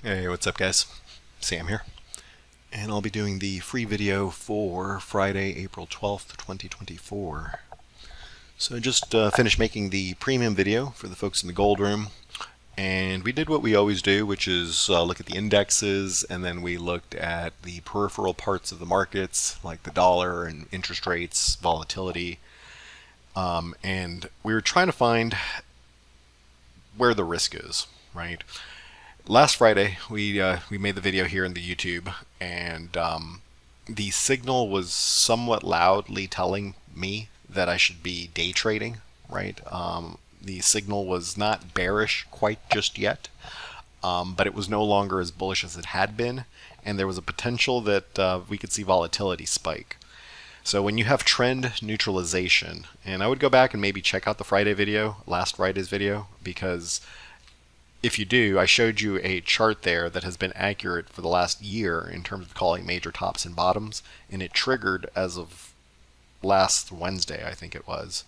Hey, what's up guys? Sam here. And I'll be doing the free video for Friday, April 12th, 2024. So I just finished making the premium video for the folks in the gold room. And we did what we always do, which is look at the indexes, and then we looked at the peripheral parts of the markets, like the dollar and interest rates, volatility. And we were trying to find where the risk is, right? Last Friday, we made the video here in the YouTube, and the signal was somewhat loudly telling me that I should be day trading, right? The signal was not bearish quite just yet, but it was no longer as bullish as it had been, and there was a potential that we could see volatility spike. So when you have trend neutralization, and I would go back and maybe check out the Friday video, last Friday's video, because if you do, I showed you a chart there that has been accurate for the last year in terms of calling major tops and bottoms, and it triggered as of last Wednesday, I think it was.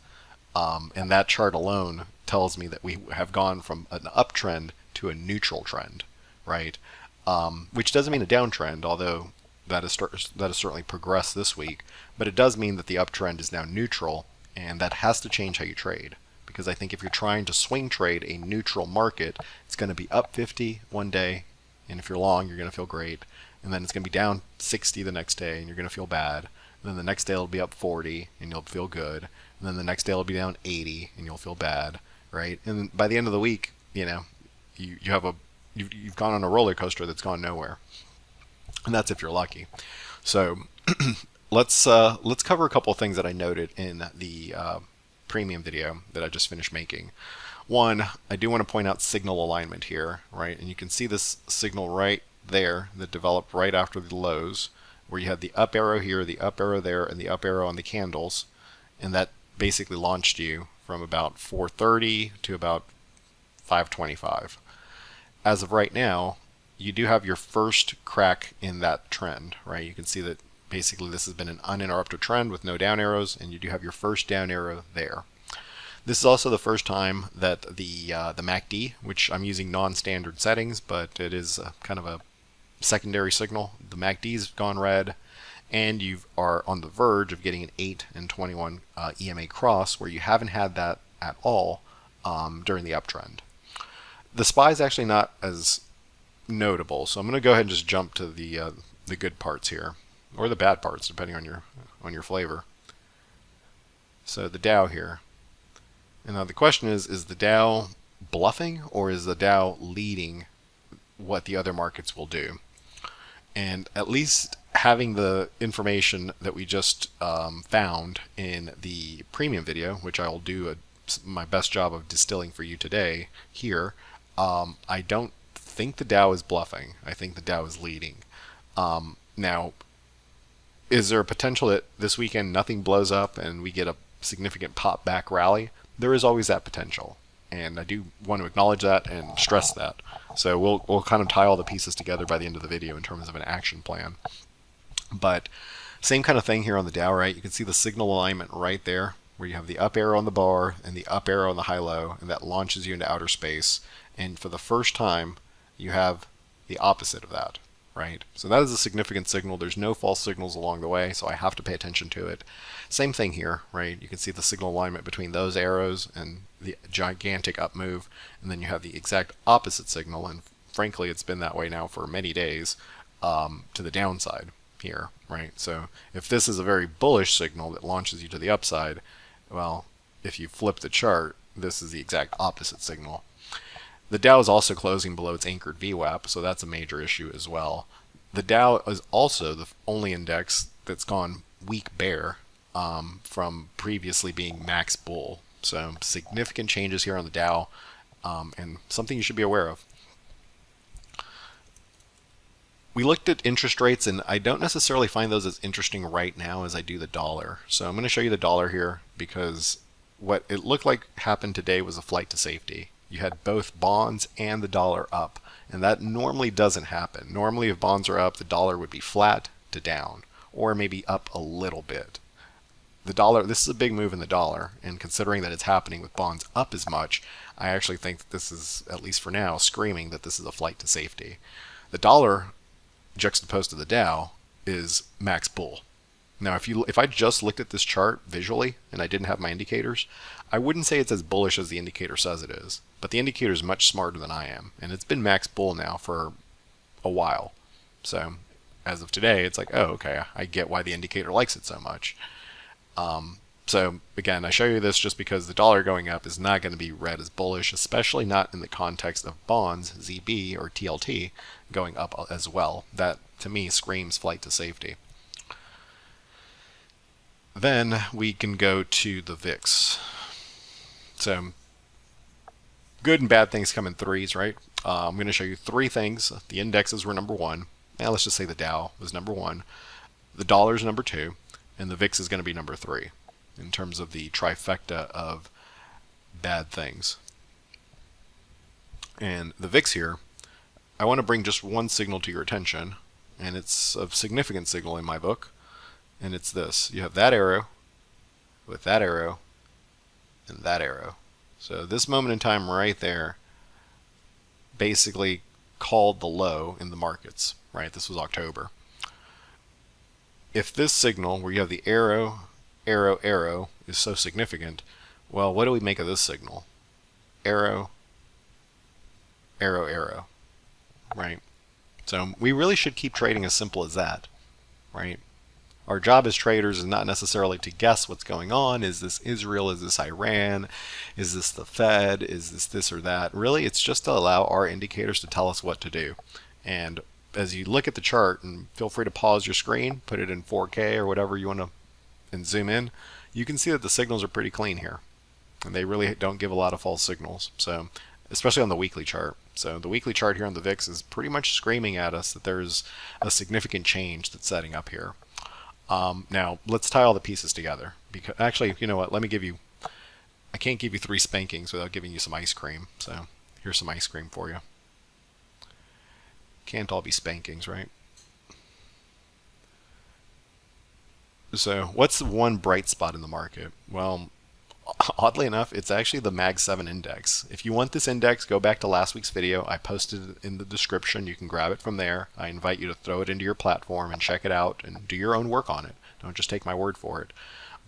And that chart alone tells me that we have gone from an uptrend to a neutral trend, right? Which doesn't mean a downtrend, although that has certainly progressed this week, but it does mean that the uptrend is now neutral, and that has to change how you trade. Because I think if you're trying to swing trade a neutral market, it's going to be up 50 one day, and if you're long, you're going to feel great. And then it's going to be down 60 the next day, and you're going to feel bad. And then the next day it'll be up 40, and you'll feel good. And then the next day it'll be down 80, and you'll feel bad, right? And by the end of the week, you've gone on a roller coaster that's gone nowhere, and that's if you're lucky. So let's cover a couple of things that I noted in the premium video that I just finished making. One, I do want to point out signal alignment here, right? And you can see this signal right there that developed right after the lows, where you had the up arrow here, the up arrow there, and the up arrow on the candles, and that basically launched you from about 430 to about 525. As of right now, you do have your first crack in that trend, right? You can see that basically this has been an uninterrupted trend with no down arrows, and you do have your first down arrow there. This is also the first time that the MACD, which I'm using non-standard settings, but it is kind of a secondary signal. The MACD's gone red, and you are on the verge of getting an 8 and 21 EMA cross, where you haven't had that at all during the uptrend. The SPY is actually not as notable, so I'm going to go ahead and just jump to the good parts here, or the bad parts, depending on your flavor. So the Dow here. And now the question is the Dow bluffing, or is the Dow leading what the other markets will do? And at least having the information that we just found in the premium video, which I will do my best job of distilling for you today here, I don't think the Dow is bluffing. I think the Dow is leading. Now, is there a potential that this weekend nothing blows up and we get a significant pop back rally? There is always that potential, and I do want to acknowledge that and stress that. So we'll kind of tie all the pieces together by the end of the video in terms of an action plan. But same kind of thing here on the Dow, right? You can see the signal alignment right there, where you have the up arrow on the bar and the up arrow on the high-low, and that launches you into outer space. And for the first time, you have the opposite of that, right? So that is a significant signal. There's no false signals along the way, so I have to pay attention to it. Same thing here, right? You can see the signal alignment between those arrows and the gigantic up move, and then you have the exact opposite signal, and frankly, it's been that way now for many days, to the downside here, right? So if this is a very bullish signal that launches you to the upside, well, if you flip the chart, this is the exact opposite signal. The Dow is also closing below its anchored VWAP, so that's a major issue as well. The Dow is also the only index that's gone weak bear from previously being max bull. So significant changes here on the Dow, and something you should be aware of. We looked at interest rates, and I don't necessarily find those as interesting right now as I do the dollar. So I'm going to show you the dollar here, because what it looked like happened today was a flight to safety. You had both bonds and the dollar up, and that normally doesn't happen. Normally if bonds are up, the dollar would be flat to down, or maybe up a little bit. the dollar, this is a big move in the dollar, and considering that it's happening with bonds up as much, I actually think that this is, at least for now, screaming that this is a flight to safety. The dollar juxtaposed to the Dow is max bull. Now, if I just looked at this chart visually and I didn't have my indicators, I wouldn't say it's as bullish as the indicator says it is. But the indicator is much smarter than I am, and it's been max bull now for a while. So as of today, it's like, oh, okay, I get why the indicator likes it so much. So again, I show you this just because the dollar going up is not going to be read as bullish, especially not in the context of bonds, ZB or TLT, going up as well. That, to me, screams flight to safety. Then we can go to the VIX. So good and bad things come in threes, right? I'm going to show you three things. The indexes were number one. Now let's just say the Dow was number one. The dollar's number two. And the VIX is going to be number three in terms of the trifecta of bad things. And the VIX here, I want to bring just one signal to your attention, and it's a significant signal in my book, and it's this. You have that arrow with that arrow and that arrow. So this moment in time right there basically called the low in the markets, right? This was October. If this signal, where you have the arrow, arrow, arrow, is so significant, well, what do we make of this signal? Arrow, arrow, arrow, right? So we really should keep trading as simple as that, right? Our job as traders is not necessarily to guess what's going on. Is this Israel? Is this Iran? Is this the Fed? Is this or that? Really, it's just to allow our indicators to tell us what to do. And as you look at the chart, and feel free to pause your screen, put it in 4K or whatever you want to, and zoom in, you can see that the signals are pretty clean here. And they really don't give a lot of false signals. So, especially on the weekly chart. So the weekly chart here on the VIX is pretty much screaming at us that there's a significant change that's setting up here. Now, let's tie all the pieces together. Because actually, you know what? Let me give you, I can't give you 3 spankings without giving you some ice cream. So here's some ice cream for you. Can't all be spankings, right? So what's the one bright spot in the market? Well, oddly enough, it's actually the Mag 7 index. If you want this index, go back to last week's video. I posted it in the description. You can grab it from there. I invite you to throw it into your platform and check it out and do your own work on it. Don't just take my word for it.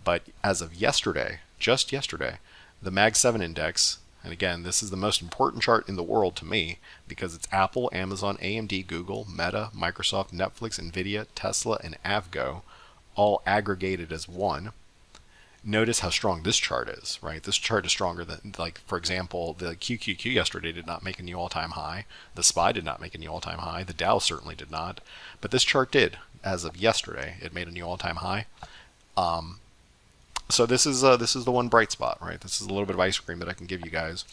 But as of yesterday, just yesterday, the Mag 7 index, and again, this is the most important chart in the world to me because it's Apple, Amazon, AMD, Google, Meta, Microsoft, Netflix, Nvidia, Tesla, and Avgo, all aggregated as one. Notice how strong this chart is, right? This chart is stronger than, like, for example, the QQQ yesterday did not make a new all-time high. The SPY did not make a new all-time high. The Dow certainly did not. But this chart did. As of yesterday, it made a new all-time high. So this is the one bright spot, right? This is a little bit of ice cream that I can give you guys.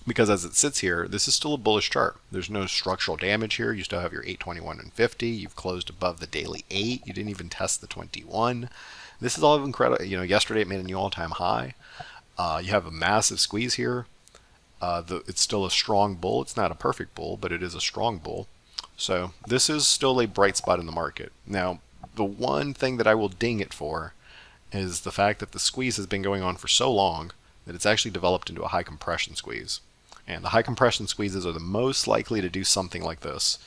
Because as it sits here, this is still a bullish chart. There's no structural damage here. You still have your 821 and 50. You've closed above the daily 8. You didn't even test the 21. This is all incredible. You know, yesterday it made a new all-time high. You have a massive squeeze here. It's still a strong bull. It's not a perfect bull, but it is a strong bull. So this is still a bright spot in the market. Now, the one thing that I will ding it for is the fact that the squeeze has been going on for so long that it's actually developed into a high compression squeeze. And the high compression squeezes are the most likely to do something like this.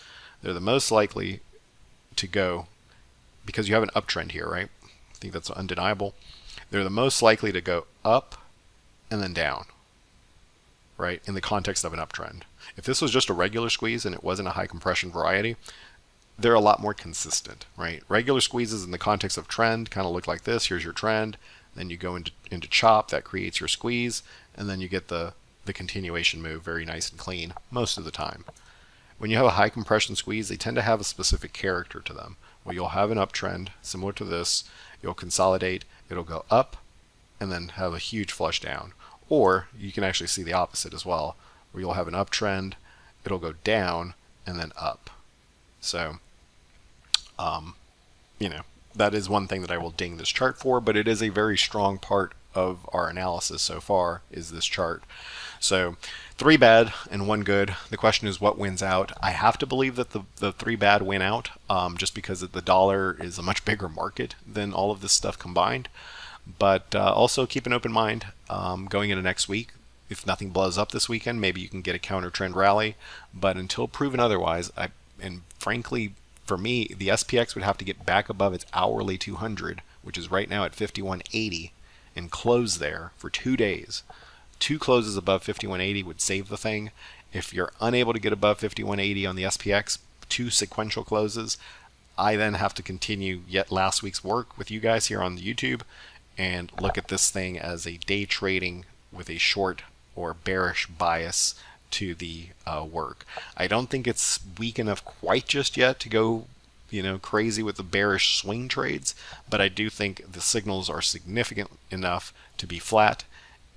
They're the most likely to go, because you have an uptrend here, right? I think that's undeniable. They're the most likely to go up and then down, right? In the context of an uptrend. If this was just a regular squeeze and it wasn't a high compression variety, they're a lot more consistent, right? Regular squeezes in the context of trend kind of look like this. Here's your trend. Then you go into chop, that creates your squeeze, and then you get the continuation move, very nice and clean most of the time. When you have a high compression squeeze, they tend to have a specific character to them. Well, you'll have an uptrend similar to this. You'll consolidate, it'll go up, and then have a huge flush down. Or you can actually see the opposite as well, where you'll have an uptrend, it'll go down, and then up. So, you know, that is one thing that I will ding this chart for, but it is a very strong part of our analysis so far, is this chart. So 3 bad and 1 good. The question is what wins out. I have to believe that the 3 bad win out, just because the dollar is a much bigger market than all of this stuff combined. But also keep an open mind going into next week. If nothing blows up this weekend, maybe you can get a counter trend rally. But until proven otherwise, and frankly, for me, the SPX would have to get back above its hourly 200, which is right now at 51.80, and close there for 2 days. 2 closes above 51.80 would save the thing. If you're unable to get above 51.80 on the SPX, 2 sequential closes, I then have to continue yet last week's work with you guys here on the YouTube and look at this thing as a day trading with a short or bearish bias to the work. I don't think it's weak enough quite just yet to go, crazy with the bearish swing trades, but I do think the signals are significant enough to be flat,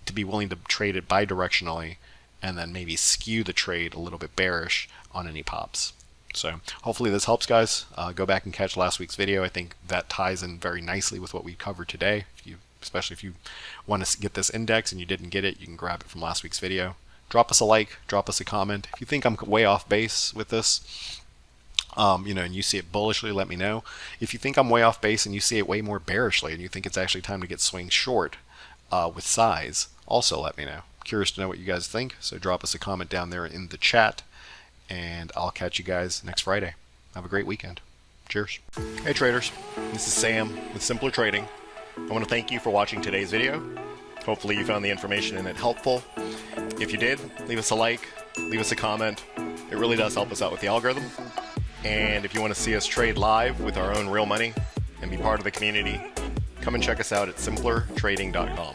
to be willing to trade it bidirectionally, and then maybe skew the trade a little bit bearish on any pops. So hopefully this helps, guys. Go back and catch last week's video. I think that ties in very nicely with what we covered today. Especially if you want to get this index and you didn't get it, you can grab it from last week's video. Drop us a like, drop us a comment. If you think I'm way off base with this, and you see it bullishly, let me know. If you think I'm way off base and you see it way more bearishly and you think it's actually time to get swing short with size, also let me know. Curious to know what you guys think, so drop us a comment down there in the chat, and I'll catch you guys next Friday. Have a great weekend. Cheers. Hey traders, this is Sam with Simpler Trading. I want to thank you for watching today's video. Hopefully you found the information in it helpful. If you did, leave us a like, leave us a comment. It really does help us out with the algorithm. And if you want to see us trade live with our own real money and be part of the community, come and check us out at simplertrading.com.